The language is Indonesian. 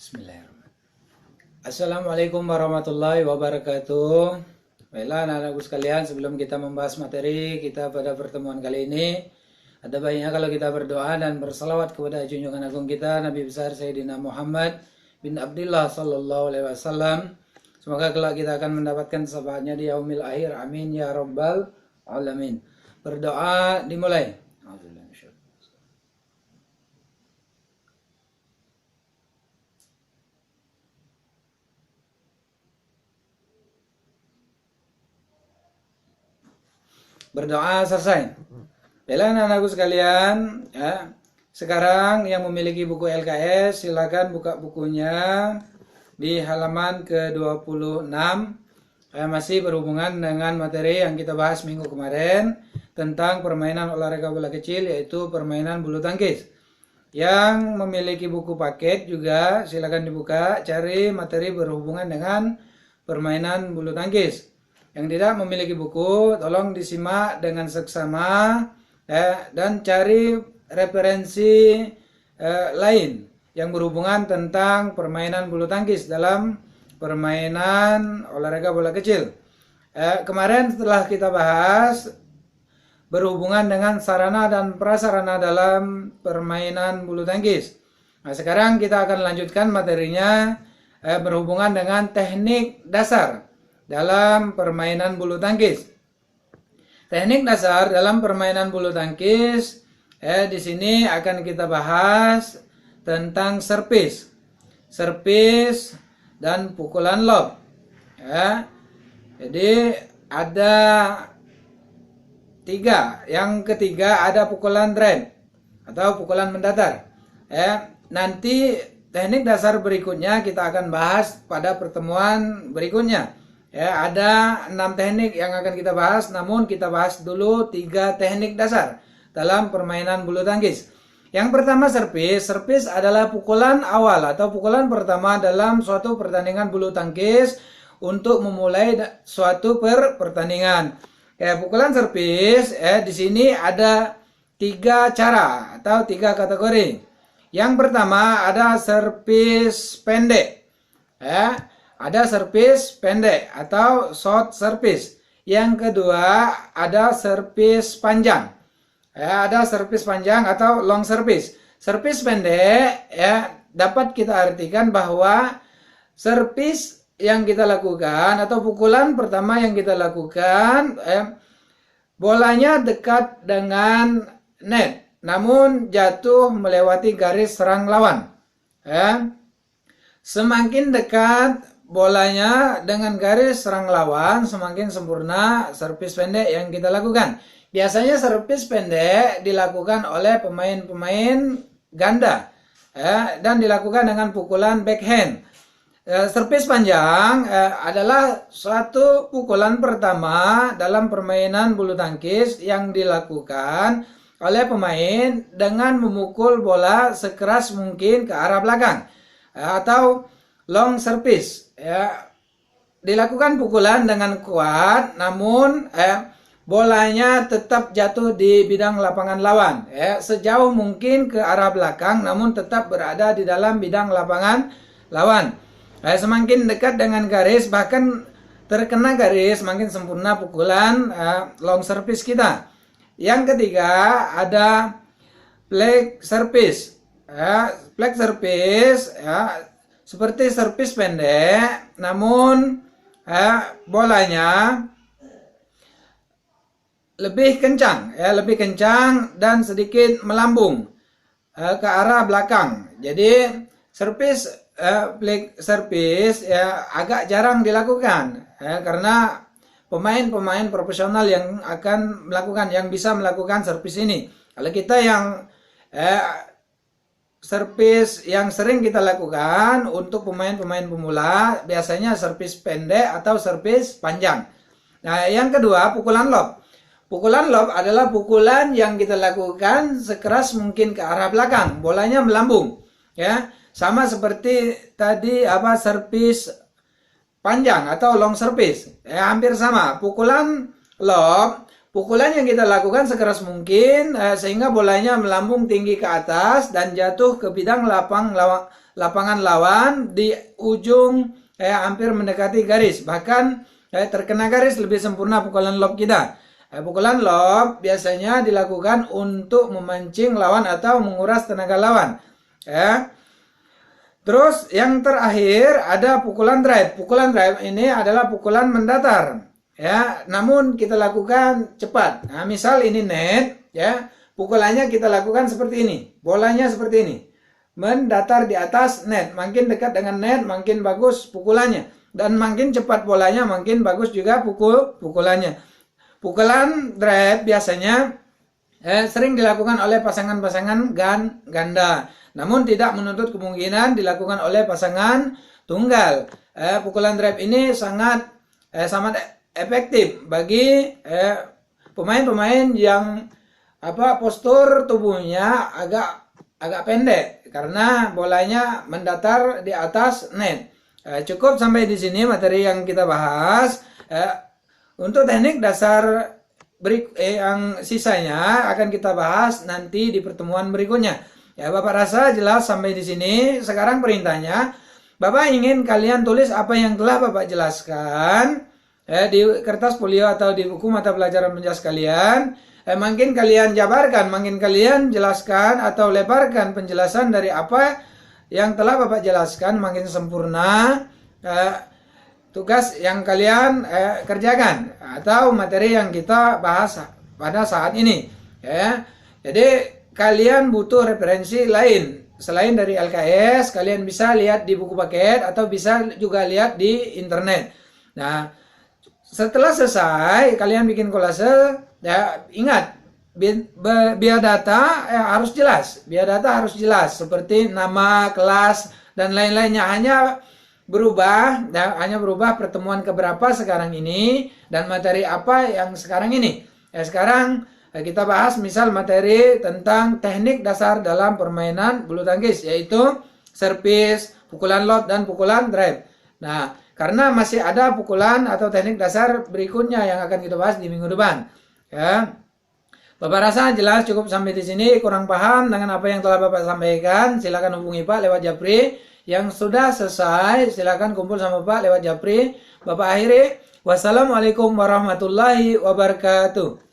Bismillahirrahmanirrahim. Assalamualaikum warahmatullahi wabarakatuh. Baiklah anak-anakku sekalian, sebelum kita membahas materi kita pada pertemuan kali ini, ada baiknya kalau kita berdoa dan bersalawat kepada junjungan agung kita Nabi besar Sayyidina Muhammad bin Abdullah sallallahu alaihi wasallam. Semoga kelak kita akan mendapatkan syafaatnya di yaumil akhir. Amin ya rabbal alamin. Berdoa dimulai. Berdoa selesai. Baiklah anak-anakku sekalian, ya. Sekarang yang memiliki buku LKS silakan buka bukunya di halaman ke-26. Masih berhubungan dengan materi yang kita bahas minggu kemarin tentang permainan olahraga bola kecil, yaitu permainan bulu tangkis. Yang memiliki buku paket juga silakan dibuka, cari materi berhubungan dengan permainan bulu tangkis. Yang tidak memiliki buku, tolong disimak dengan seksama dan cari referensi lain yang berhubungan tentang permainan bulu tangkis dalam permainan olahraga bola kecil. Kemarin setelah kita bahas berhubungan dengan sarana dan prasarana dalam permainan bulu tangkis. Nah, sekarang kita akan lanjutkan materinya berhubungan dengan teknik dasar dalam permainan bulu tangkis. Teknik dasar dalam permainan bulu tangkis di sini akan kita bahas tentang servis dan pukulan lob. Jadi ada tiga. Yang ketiga ada pukulan drive atau pukulan mendatar. Nanti teknik dasar berikutnya kita akan bahas pada pertemuan berikutnya. Ada 6 teknik yang akan kita bahas, namun kita bahas dulu 3 teknik dasar dalam permainan bulu tangkis. Yang pertama servis. Servis adalah pukulan awal atau pukulan pertama dalam suatu pertandingan bulu tangkis untuk memulai suatu pertandingan. Pukulan servis di sini ada 3 cara atau 3 kategori. Yang pertama ada servis pendek. Ada servis pendek atau short service. Yang kedua ada servis panjang. Ada servis panjang atau long service. Servis pendek dapat kita artikan bahwa servis yang kita lakukan atau pukulan pertama yang kita lakukan bolanya dekat dengan net, namun jatuh melewati garis serang lawan. Semakin dekat bolanya dengan garis serang lawan, semakin sempurna servis pendek yang kita lakukan. Biasanya servis pendek dilakukan oleh pemain-pemain ganda dan dilakukan dengan pukulan backhand. Servis panjang adalah suatu pukulan pertama dalam permainan bulu tangkis yang dilakukan oleh pemain dengan memukul bola sekeras mungkin ke arah belakang, atau long service. Dilakukan pukulan dengan kuat, namun bolanya tetap jatuh di bidang lapangan lawan, sejauh mungkin ke arah belakang, namun tetap berada di dalam bidang lapangan lawan. Semakin dekat dengan garis, bahkan terkena garis, semakin sempurna pukulan long service kita. Yang ketiga ada flag service. Flag service seperti servis pendek, namun bolanya lebih kencang dan sedikit melambung ke arah belakang. Jadi servis flag service agak jarang dilakukan karena pemain-pemain profesional yang bisa melakukan servis ini. Kalau kita yang servis yang sering kita lakukan untuk pemain-pemain pemula biasanya servis pendek atau servis panjang. Nah, yang kedua pukulan lob. Pukulan lob adalah pukulan yang kita lakukan sekeras mungkin ke arah belakang, bolanya melambung. Sama seperti tadi servis panjang atau long service. Hampir sama. Pukulan lob, pukulan yang kita lakukan sekeras mungkin sehingga bolanya melambung tinggi ke atas dan jatuh ke bidang lapangan lawan di ujung hampir mendekati garis. Bahkan terkena garis lebih sempurna pukulan lob kita. Pukulan lob biasanya dilakukan untuk memancing lawan atau menguras tenaga lawan. Terus yang terakhir ada pukulan drive. Pukulan drive ini adalah pukulan mendatar. Namun kita lakukan cepat. Nah, misal ini net, pukulannya kita lakukan seperti ini. Bolanya seperti ini. Mendatar di atas net. Makin dekat dengan net, makin bagus pukulannya. Dan makin cepat bolanya, makin bagus juga pukulannya. Pukulan drive biasanya sering dilakukan oleh pasangan-pasangan ganda. Namun tidak menuntut kemungkinan dilakukan oleh pasangan tunggal. Pukulan drive ini sangat efektif bagi pemain-pemain yang postur tubuhnya agak pendek karena bolanya mendatar di atas net. Cukup sampai di sini materi yang kita bahas. Untuk teknik dasar yang sisanya akan kita bahas nanti di pertemuan berikutnya. Bapak rasa jelas sampai di sini. Sekarang perintahnya, Bapak ingin kalian tulis apa yang telah Bapak jelaskan di kertas folio atau di buku mata pelajaran menjas kalian. Makin kalian jabarkan, makin kalian jelaskan atau lebarkan penjelasan dari apa yang telah Bapak jelaskan, makin sempurna tugas yang kalian kerjakan atau materi yang kita bahas pada saat ini. Jadi kalian butuh referensi lain selain dari LKS. Kalian bisa lihat di buku paket atau bisa juga lihat di internet. Nah, setelah selesai kalian bikin kolase, ingat biodata harus jelas. Biodata harus jelas seperti nama, kelas dan lain-lainnya. Hanya berubah pertemuan keberapa sekarang ini dan materi apa yang sekarang ini. Sekarang kita bahas misal materi tentang teknik dasar dalam permainan bulu tangkis, yaitu servis, pukulan lob dan pukulan drive. Nah, karena masih ada pukulan atau teknik dasar berikutnya yang akan kita bahas di minggu depan. Bapak rasa jelas cukup sampai di sini. Kurang paham dengan apa yang telah Bapak sampaikan, silakan hubungi Pak lewat Japri. Yang sudah selesai silakan kumpul sama Pak lewat Japri. Bapak akhiri, wassalamualaikum warahmatullahi wabarakatuh.